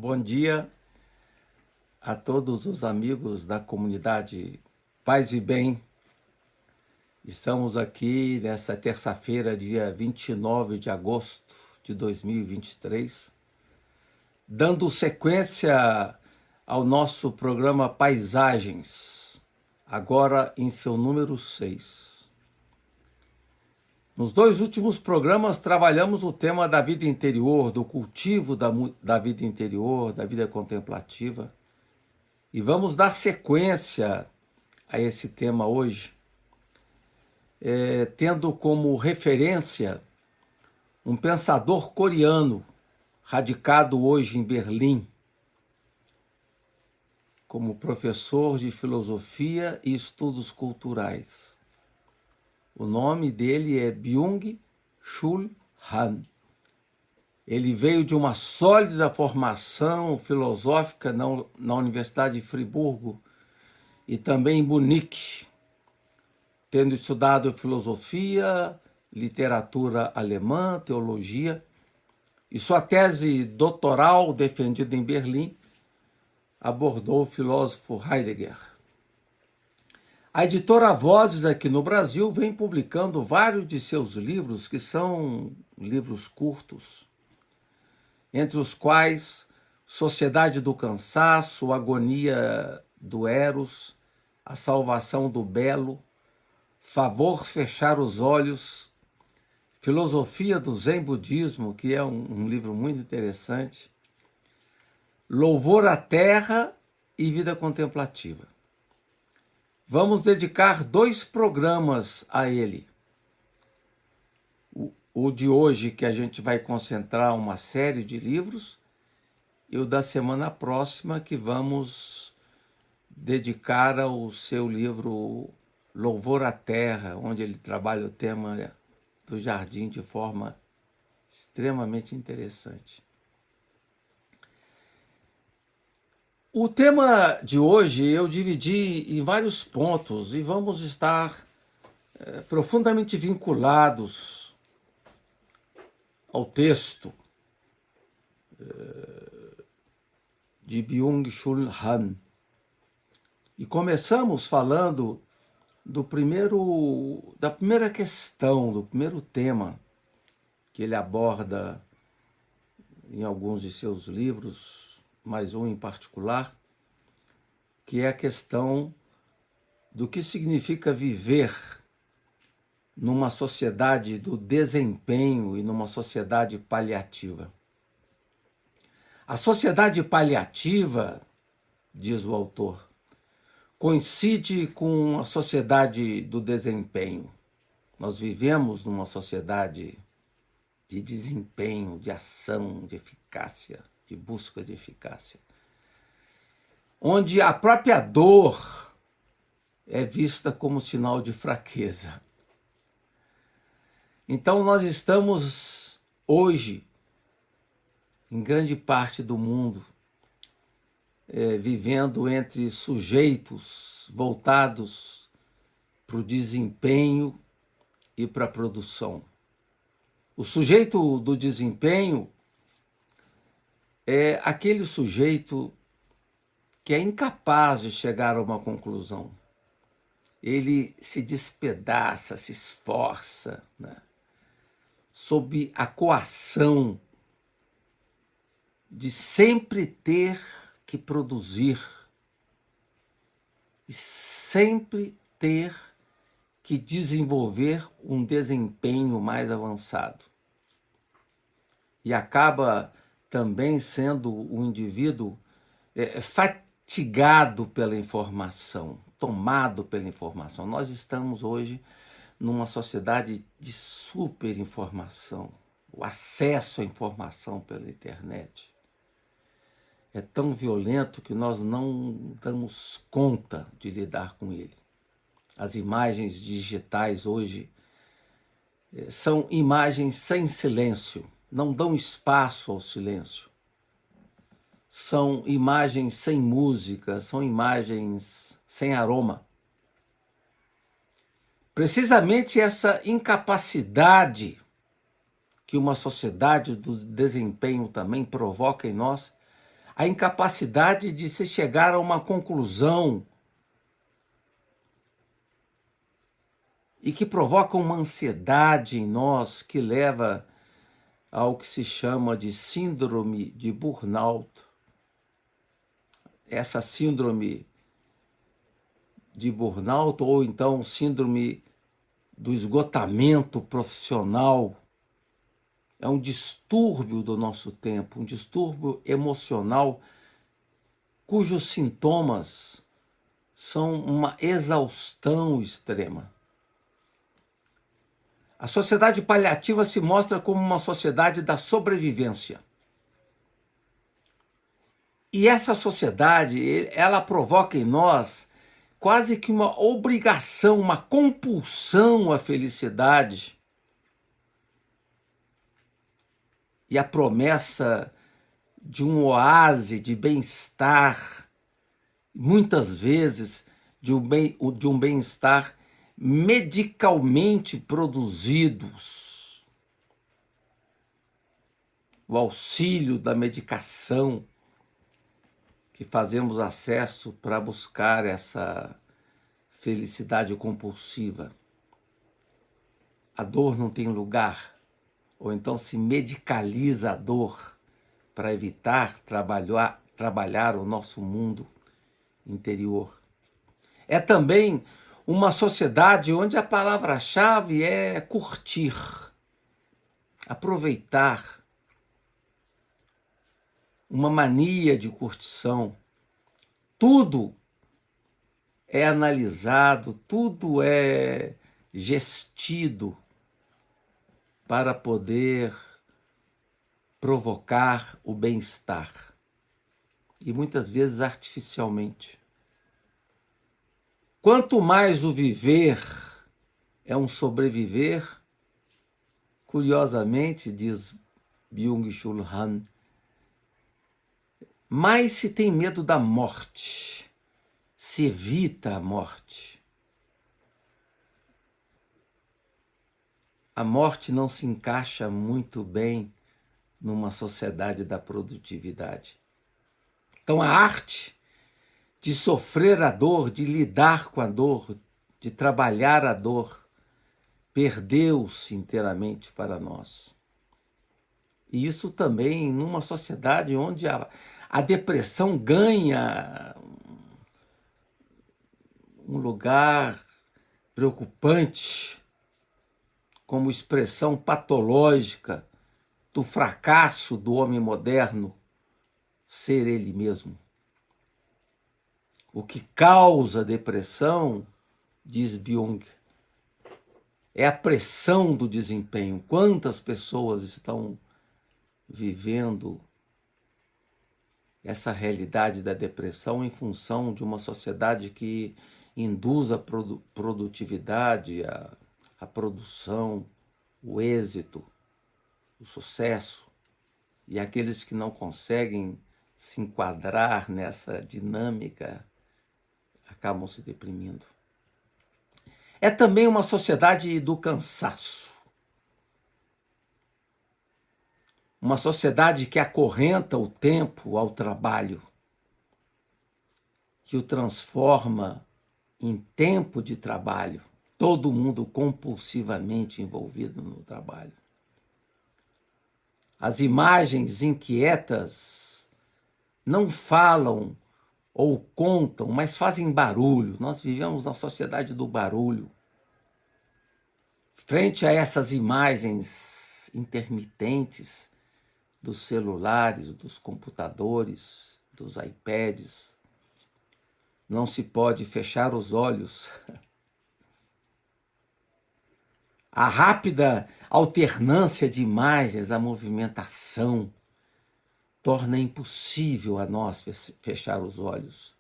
Bom dia a todos os amigos da comunidade Paz e Bem. Estamos aqui nessa terça-feira, dia 29 de agosto de 2023, dando sequência ao nosso programa Paisagens, agora em seu número 6. Nos dois últimos programas trabalhamos o tema da vida interior, do cultivo da vida interior, da vida contemplativa. E vamos dar sequência a esse tema hoje, tendo como referência um pensador coreano, radicado hoje em Berlim, como professor de filosofia e estudos culturais. O nome dele é Byung-Chul Han. Ele veio de uma sólida formação filosófica na Universidade de Friburgo e também em Munique, tendo estudado filosofia, literatura alemã, teologia, e sua tese doutoral, defendida em Berlim, abordou o filósofo Heidegger. A editora Vozes aqui no Brasil vem publicando vários de seus livros, que são livros curtos, entre os quais Sociedade do Cansaço, Agonia do Eros, A Salvação do Belo, Favor Fechar os Olhos, Filosofia do Zen Budismo, que é um livro muito interessante, Louvor à Terra e Vida Contemplativa. Vamos dedicar 2 programas a ele. O de hoje, que a gente vai concentrar uma série de livros, e o da semana próxima, que vamos dedicar ao seu livro Louvor à Terra, onde ele trabalha o tema do jardim de forma extremamente interessante. O tema de hoje eu dividi em vários pontos e vamos estar profundamente vinculados ao texto de Byung-Chul Han. E começamos falando da primeira questão, do primeiro tema que ele aborda em alguns de seus livros, mais um em particular, que é a questão do que significa viver numa sociedade do desempenho e numa sociedade paliativa. A sociedade paliativa, diz o autor, coincide com a sociedade do desempenho. Nós vivemos numa sociedade de desempenho, de ação, de eficácia, de busca de eficácia, onde a própria dor é vista como sinal de fraqueza. Então nós estamos hoje, em grande parte do mundo, vivendo entre sujeitos voltados para o desempenho e para a produção. O sujeito do desempenho é aquele sujeito que é incapaz de chegar a uma conclusão. Ele se despedaça, se esforça, né, sob a coação de sempre ter que produzir e sempre ter que desenvolver um desempenho mais avançado. E acaba também sendo um indivíduo fatigado pela informação, tomado pela informação. Nós estamos hoje numa sociedade de superinformação, o acesso à informação pela internet é tão violento que nós não damos conta de lidar com ele. As imagens digitais hoje são imagens sem silêncio, não dão espaço ao silêncio. São imagens sem música, são imagens sem aroma. Precisamente essa incapacidade que uma sociedade do desempenho também provoca em nós, a incapacidade de se chegar a uma conclusão e que provoca uma ansiedade em nós que leva ao que se chama de síndrome de burnout. Essa síndrome de burnout, ou então síndrome do esgotamento profissional, é um distúrbio do nosso tempo, um distúrbio emocional cujos sintomas são uma exaustão extrema. A sociedade paliativa se mostra como uma sociedade da sobrevivência. E essa sociedade, ela provoca em nós quase que uma obrigação, uma compulsão à felicidade e a promessa de um oásis de bem-estar, muitas vezes de um bem-estar medicalmente produzidos. O auxílio da medicação que fazemos acesso para buscar essa felicidade compulsiva. A dor não tem lugar, ou então se medicaliza a dor para evitar trabalhar o nosso mundo interior. É também uma sociedade onde a palavra-chave é curtir, aproveitar, uma mania de curtição. Tudo é analisado, tudo é gestido para poder provocar o bem-estar. E muitas vezes artificialmente. Quanto mais o viver é um sobreviver, curiosamente, diz Byung-Chul Han, mais se tem medo da morte, se evita a morte. A morte não se encaixa muito bem numa sociedade da produtividade. Então a arte de sofrer a dor, de lidar com a dor, de trabalhar a dor, perdeu-se inteiramente para nós. E isso também numa sociedade onde a depressão ganha um lugar preocupante como expressão patológica do fracasso do homem moderno ser ele mesmo. O que causa depressão, diz Byung, é a pressão do desempenho. Quantas pessoas estão vivendo essa realidade da depressão em função de uma sociedade que induz a produtividade, a produção, o êxito, o sucesso, e aqueles que não conseguem se enquadrar nessa dinâmica acabam se deprimindo. É também uma sociedade do cansaço. Uma sociedade que acorrenta o tempo ao trabalho, que o transforma em tempo de trabalho, todo mundo compulsivamente envolvido no trabalho. As imagens inquietas não falam ou contam, mas fazem barulho. Nós vivemos na sociedade do barulho. Frente a essas imagens intermitentes dos celulares, dos computadores, dos iPads, não se pode fechar os olhos. A rápida alternância de imagens, a movimentação, torna impossível a nós fechar os olhos.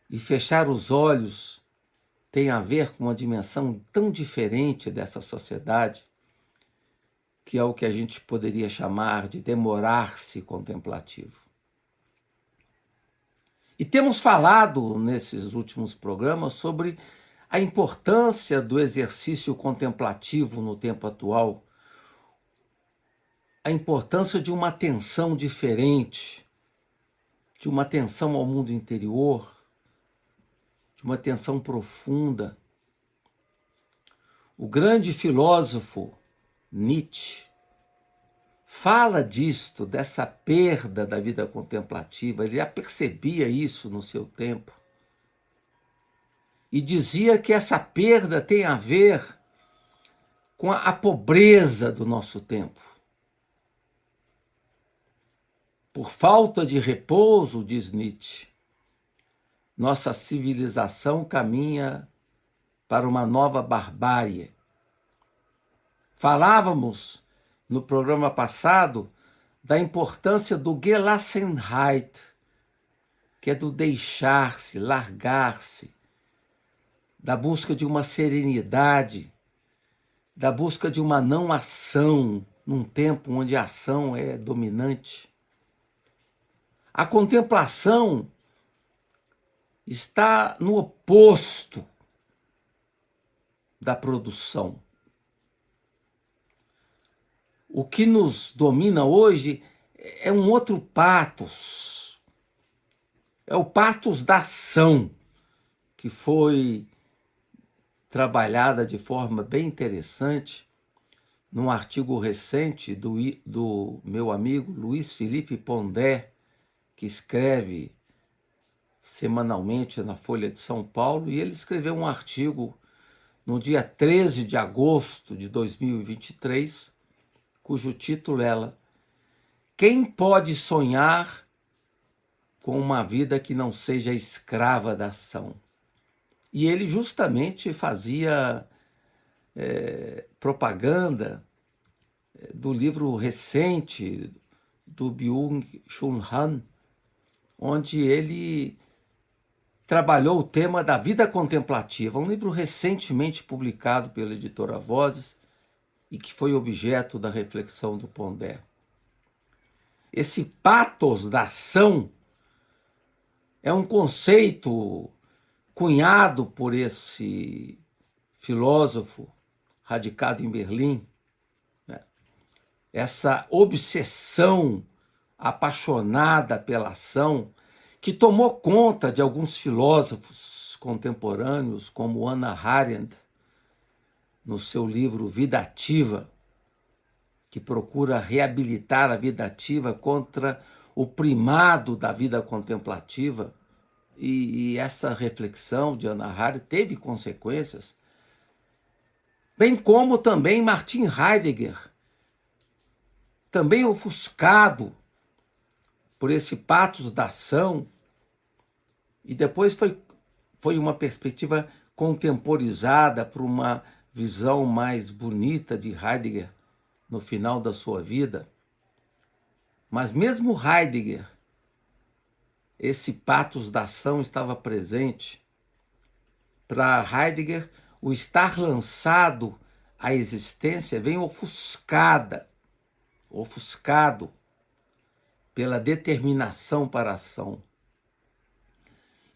E fechar os olhos tem a ver com uma dimensão tão diferente dessa sociedade, que é o que a gente poderia chamar de demorar-se contemplativo. E temos falado nesses últimos programas sobre a importância do exercício contemplativo no tempo atual, a importância de uma atenção diferente, de uma atenção ao mundo interior, de uma atenção profunda. O grande filósofo Nietzsche fala disto, dessa perda da vida contemplativa. Ele já percebia isso no seu tempo. E dizia que essa perda tem a ver com a pobreza do nosso tempo. Por falta de repouso, diz Nietzsche, nossa civilização caminha para uma nova barbárie. Falávamos no programa passado da importância do Gelassenheit, que é do deixar-se, largar-se, da busca de uma serenidade, da busca de uma não ação, num tempo onde a ação é dominante. A contemplação está no oposto da produção. O que nos domina hoje é um outro pathos. É o pathos da ação, que foi trabalhada de forma bem interessante num artigo recente do meu amigo Luiz Felipe Pondé, que escreve semanalmente na Folha de São Paulo, e ele escreveu um artigo no dia 13 de agosto de 2023, cujo título é Quem pode sonhar com uma vida que não seja escrava da ação? E ele justamente fazia propaganda do livro recente do Byung-Chul Han, onde ele trabalhou o tema da vida contemplativa, um livro recentemente publicado pela editora Vozes e que foi objeto da reflexão do Pondé. Esse pathos da ação é um conceito cunhado por esse filósofo radicado em Berlim, né? Essa obsessão apaixonada pela ação que tomou conta de alguns filósofos contemporâneos, como Hannah Arendt, no seu livro Vida Ativa, que procura reabilitar a vida ativa contra o primado da vida contemplativa. E essa reflexão de Hannah Arendt teve consequências, bem como também Martin Heidegger, também ofuscado por esse pathos da ação, e depois foi uma perspectiva contemporizada por uma visão mais bonita de Heidegger no final da sua vida. Mas mesmo Heidegger, esse pathos da ação estava presente. Para Heidegger, o estar lançado à existência vem ofuscado pela determinação para a ação.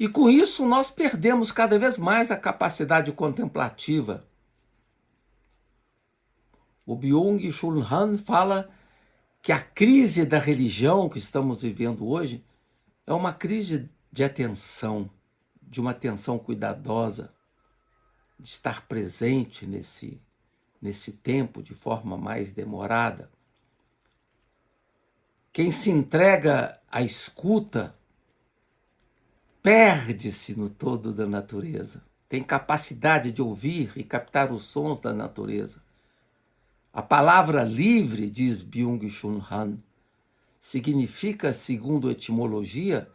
E com isso nós perdemos cada vez mais a capacidade contemplativa. O Byung-Chul Han fala que a crise da religião que estamos vivendo hoje é uma crise de atenção, de uma atenção cuidadosa, de estar presente nesse tempo de forma mais demorada. Quem se entrega à escuta perde-se no todo da natureza, tem capacidade de ouvir e captar os sons da natureza. A palavra livre, diz Byung-Chul Han, significa, segundo a etimologia,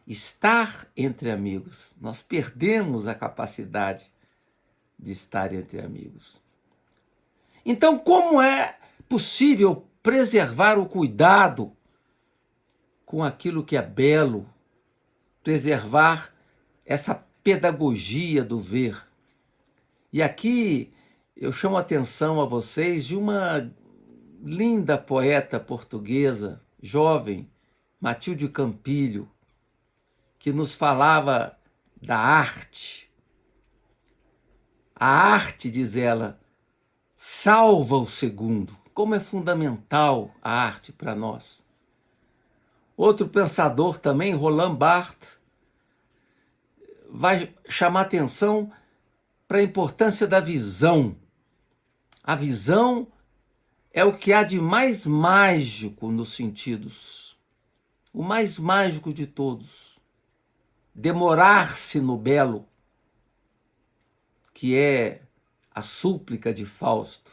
estar entre amigos. Nós perdemos a capacidade de estar entre amigos. Então, como é possível preservar o cuidado com aquilo que é belo, preservar essa pedagogia do ver? E aqui eu chamo a atenção a vocês de uma linda poeta portuguesa, jovem, Matilde Campilho, que nos falava da arte. A arte, diz ela, salva o segundo. como é fundamental a arte para nós. Outro pensador também, Roland Barthes, vai chamar atenção para a importância da visão. A visão é o que há de mais mágico nos sentidos, o mais mágico de todos. Demorar-se no belo, que é a súplica de Fausto.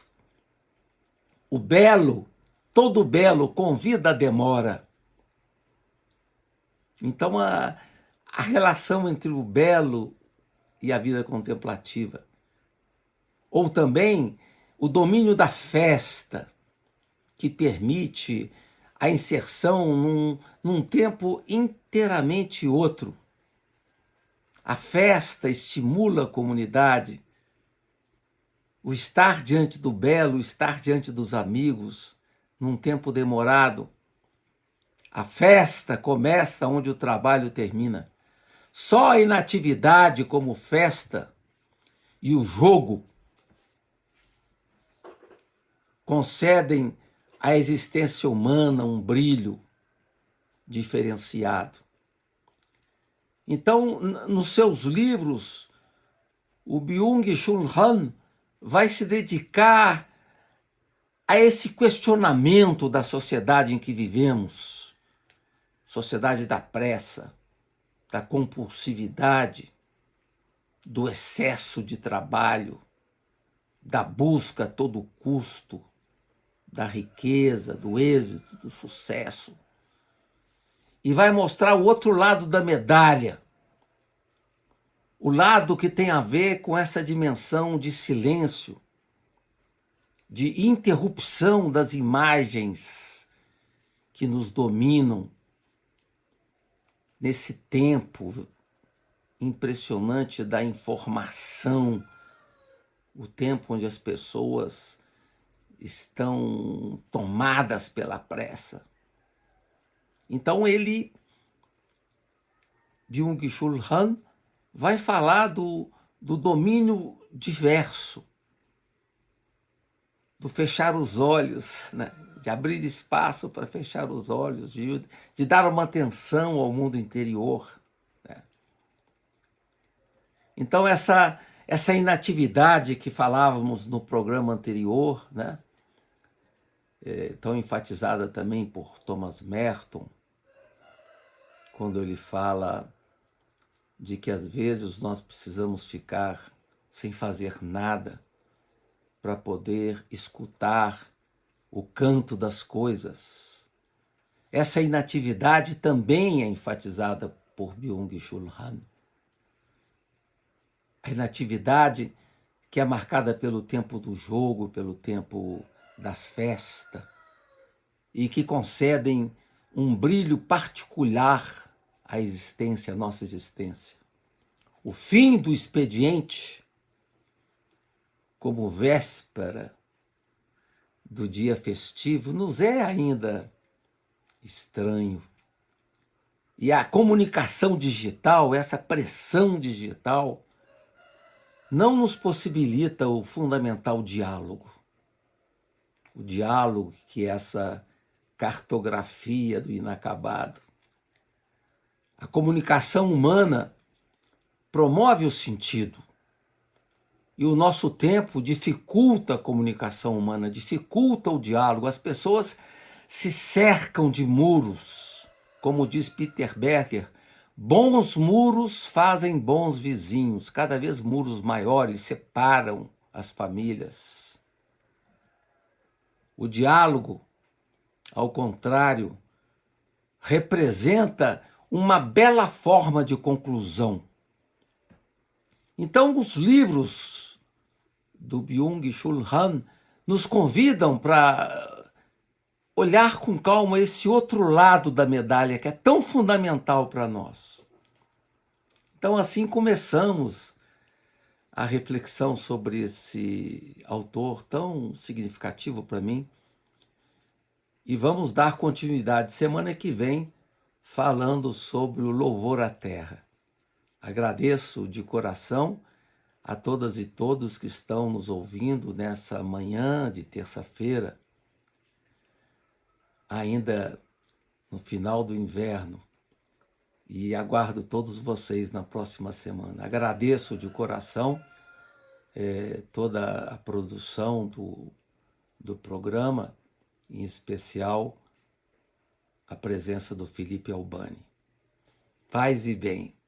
O belo, todo belo, convida a demora. Então, a relação entre o belo e a vida contemplativa. Ou também o domínio da festa, que permite a inserção num tempo inteiramente outro. A festa estimula a comunidade, o estar diante do belo, o estar diante dos amigos, num tempo demorado. A festa começa onde o trabalho termina. Só a inatividade como festa e o jogo concedem à existência humana um brilho diferenciado. Então, nos seus livros, o Byung-Chul Han vai se dedicar a esse questionamento da sociedade em que vivemos, sociedade da pressa, da compulsividade, do excesso de trabalho, da busca a todo custo, da riqueza, do êxito, do sucesso. E vai mostrar o outro lado da medalha, o lado que tem a ver com essa dimensão de silêncio, de interrupção das imagens que nos dominam nesse tempo impressionante da informação, o tempo onde as pessoas estão tomadas pela pressa. Então ele, Byung-Chul Han, vai falar do domínio diverso, do fechar os olhos, né? De abrir espaço para fechar os olhos, de dar uma atenção ao mundo interior. Né? Então essa inatividade que falávamos no programa anterior, né? Tão enfatizada também por Thomas Merton, quando ele fala de que às vezes nós precisamos ficar sem fazer nada para poder escutar o canto das coisas. Essa inatividade também é enfatizada por Byung-Chul Han. A inatividade que é marcada pelo tempo do jogo, pelo tempo da festa, e que concedem um brilho particular à existência, à nossa existência. O fim do expediente, como véspera do dia festivo, nos é ainda estranho. E a comunicação digital, essa pressão digital, não nos possibilita o fundamental diálogo. O diálogo que é essa cartografia do inacabado. A comunicação humana promove o sentido. E o nosso tempo dificulta a comunicação humana, dificulta o diálogo. As pessoas se cercam de muros. Como diz Peter Becker, bons muros fazem bons vizinhos. Cada vez muros maiores separam as famílias. O diálogo, ao contrário, representa uma bela forma de conclusão. Então, os livros do Byung-Chul Han nos convidam para olhar com calma esse outro lado da medalha que é tão fundamental para nós. Então, assim começamos a reflexão sobre esse autor tão significativo para mim. E vamos dar continuidade semana que vem falando sobre o louvor à terra. Agradeço de coração a todas e todos que estão nos ouvindo nessa manhã de terça-feira, ainda no final do inverno, e aguardo todos vocês na próxima semana. Agradeço de coração toda a produção do programa, em especial a presença do Felipe Albani. Paz e bem.